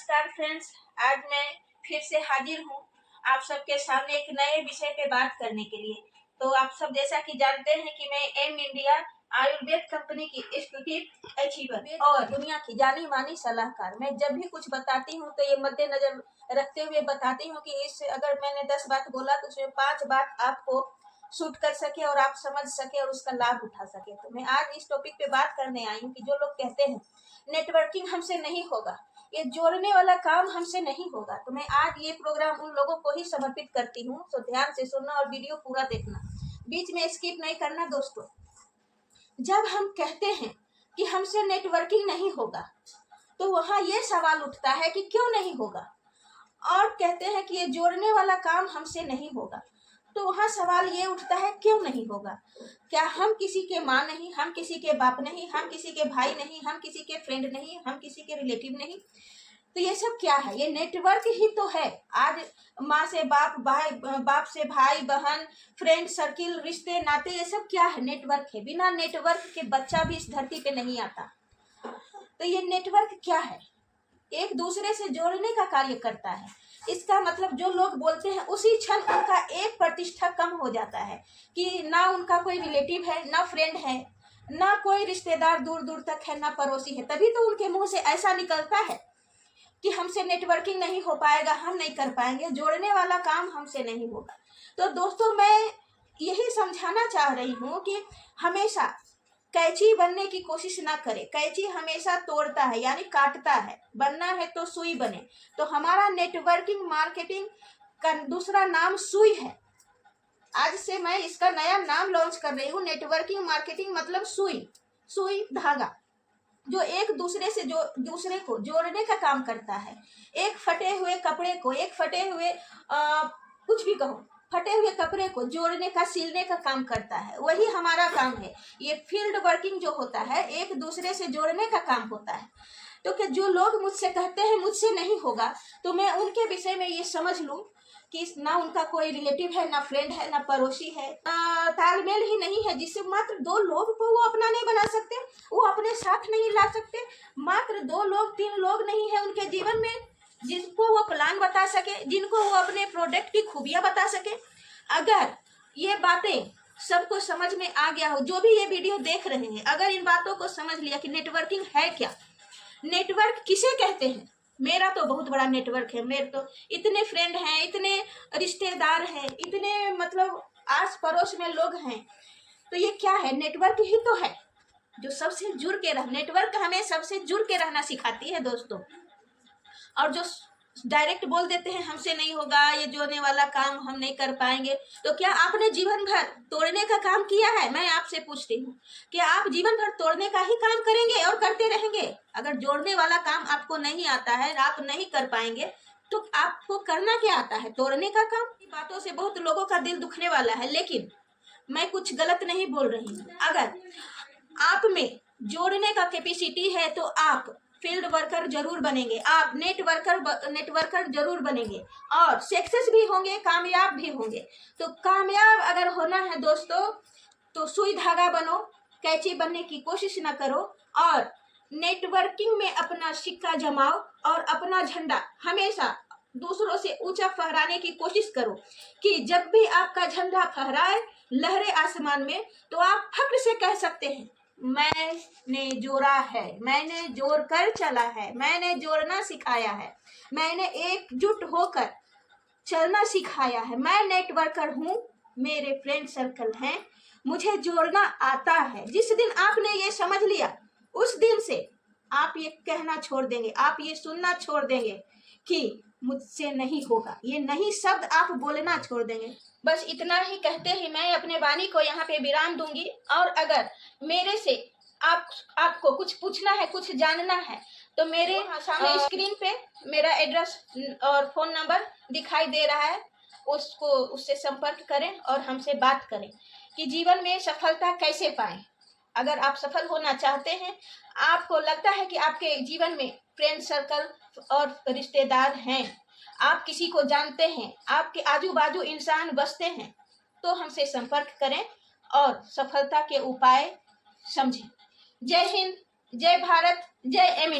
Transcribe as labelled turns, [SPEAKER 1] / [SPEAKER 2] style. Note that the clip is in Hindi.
[SPEAKER 1] नमस्कार फ्रेंड्स, आज मैं फिर से हाजिर हूँ आप सबके सामने एक नए विषय पे बात करने के लिए। तो आप सब जैसा कि जानते हैं कि मैं एम इंडिया आयुर्वेद कंपनी की एग्जीक्यूटिव अचीवर और दुनिया की जानी मानी सलाहकार। मैं जब भी कुछ बताती हूँ तो ये मद्देनजर रखते हुए बताती हूँ कि इस अगर मैंने 10 बात बोला तो उसमें 5 बात आपको सूट कर सके और आप समझ सके और उसका लाभ उठा सके। तो मैं आज इस टॉपिक पे बात करने आई हूँ कि जो लोग कहते हैं नेटवर्किंग हमसे नहीं होगा, ये जोड़ने वाला काम हमसे नहीं होगा, तो मैं आज ये प्रोग्राम उन लोगों को ही समर्पित करती हूँ। तो ध्यान से सुनना और वीडियो पूरा देखना, बीच में स्किप नहीं करना दोस्तों। जब हम कहते हैं कि हमसे नेटवर्किंग नहीं होगा तो वहाँ ये सवाल उठता है कि क्यों नहीं होगा, और कहते हैं कि ये जोड़ने वाला काम हमसे नहीं होगा तो वहाँ सवाल ये उठता है क्यों नहीं होगा। क्या हम किसी के माँ नहीं, हम किसी के बाप नहीं, हम किसी के भाई नहीं, हम किसी के फ्रेंड नहीं, हम किसी के रिलेटिव नहीं? तो ये सब क्या है? ये नेटवर्क ही तो है। आज माँ से बाप, भाई बाप से भाई बहन, फ्रेंड सर्किल, रिश्ते नाते, ये सब क्या है? नेटवर्क है। बिना नेटवर्क के बच्चा भी इस धरती पे नहीं आता। तो ये नेटवर्क क्या है? एक दूसरे से जोड़ने का कार्य करता है। इसका मतलब जो लोग बोलते हैं उसी क्षण उनका एक प्रतिष्ठा कम हो जाता है कि ना उनका कोई रिलेटिव है, ना फ्रेंड है, ना कोई रिश्तेदार दूर दूर तक है, ना पड़ोसी है। तभी तो उनके मुंह से ऐसा निकलता है कि हमसे नेटवर्किंग नहीं हो पाएगा, हम नहीं कर पाएंगे, जोड़ने वाला काम हमसे नहीं होगा। तो दोस्तों, मैं यही समझाना चाह रही हूँ कि हमेशा कैंची बनने की कोशिश ना करें। कैंची हमेशा तोड़ता है, यानी काटता है। बनना है तो सुई बने। तो हमारा नेटवर्किंग मार्केटिंग का दूसरा नाम सुई है। आज से मैं इसका नया नाम लॉन्च कर रही हूँ। नेटवर्किंग मार्केटिंग मतलब सुई, सुई धागा, जो एक दूसरे से जो दूसरे को जोड़ने का काम करता है। एक फटे हुए कपड़े को, एक फटे हुए कुछ भी कहो, फटे हुए कपड़े को जोड़ने का, सिलने का काम करता है। वही हमारा काम है। ये फील्ड वर्किंग जो होता है, एक दूसरे से जोड़ने का काम होता है। तो कि जो लोग मुझसे कहते हैं मुझसे नहीं होगा, तो मैं उनके विषय में ये समझ लूं कि ना उनका कोई रिलेटिव है, ना फ्रेंड है, ना पड़ोसी है, तालमेल ही नहीं है, जिससे मात्र 2 लोग को वो अपना नहीं बना सकते, वो अपने साथ नहीं ला सकते। मात्र 2 लोग, 3 लोग नहीं है उनके जीवन में जिनको वो प्लान बता सके, जिनको वो अपने प्रोडक्ट की खूबियां बता सके। अगर ये बातें सबको समझ में आ गया हो, जो भी ये वीडियो देख रहे हैं, अगर इन बातों को समझ लिया कि नेटवर्किंग है क्या, नेटवर्क किसे कहते हैं। मेरा तो बहुत बड़ा नेटवर्क है। मेरे तो इतने फ्रेंड हैं, इतने रिश्तेदार हैं, इतने मतलब आस पड़ोस में लोग हैं। तो ये क्या है? नेटवर्क ही तो है जो सबसे जुड़ के रह, नेटवर्क हमें सबसे जुड़ के रहना सिखाती है दोस्तों। और जो डायरेक्ट बोल देते हैं हमसे नहीं होगा, ये जोड़ने वाला काम हम नहीं कर पाएंगे, तो क्या आपने जीवन भर तोड़ने का काम किया है? मैं आपसे पूछती हूँ, क्या आप जीवन भर तोड़ने का ही काम करेंगे और करते रहेंगे? अगर जोड़ने वाला काम आपको नहीं आता है, आप नहीं कर पाएंगे, तो आपको करना क्या आता है? तोड़ने का काम। बातों से बहुत लोगों का दिल दुखने वाला है, लेकिन मैं कुछ गलत नहीं बोल रही हूँ। अगर आप में जोड़ने का कैपेसिटी है तो आप फील्ड वर्कर जरूर बनेंगे, आप नेटवर्कर जरूर बनेंगे और सक्सेस भी होंगे, कामयाब भी होंगे। तो कामयाब अगर होना है दोस्तों, तो सुई धागा बनो, कैंची बनने की कोशिश ना करो, और नेटवर्किंग में अपना सिक्का जमाओ और अपना झंडा हमेशा दूसरों से ऊंचा फहराने की कोशिश करो कि जब भी आपका झंडा फहराए, लहरे आसमान में, तो आप फक्र से कह सकते हैं मैंने जोड़ा है, मैंने जोड़ कर चला है, मैंने जोड़ना सिखाया है, मैंने एकजुट होकर चलना सिखाया है, मैं नेटवर्कर हूँ, मेरे फ्रेंड सर्कल हैं, मुझे जोड़ना आता है। जिस दिन आपने ये समझ लिया, उस दिन से आप ये कहना छोड़ देंगे, आप ये सुनना छोड़ देंगे कि मुझसे नहीं होगा। ये नहीं शब्द आप बोलना छोड़ देंगे। बस इतना ही कहते ही मैं अपने वाणी को यहाँ पे विराम दूंगी। और अगर मेरे से आपको कुछ पूछना है, कुछ जानना है, तो मेरे सामने स्क्रीन पे मेरा एड्रेस और फोन नंबर दिखाई दे रहा है, उससे संपर्क करें और हमसे बात करें कि जीवन में सफलता कैसे पाएं। अगर आप सफल होना चाहते हैं, आपको लगता है कि आपके जीवन में फ्रेंड सर्कल और रिश्तेदार हैं, आप किसी को जानते हैं, आपके आजू बाजू इंसान बसते हैं, तो हमसे संपर्क करें और सफलता के उपाय समझें। जय हिंद, जय भारत, जय एम इंडिया।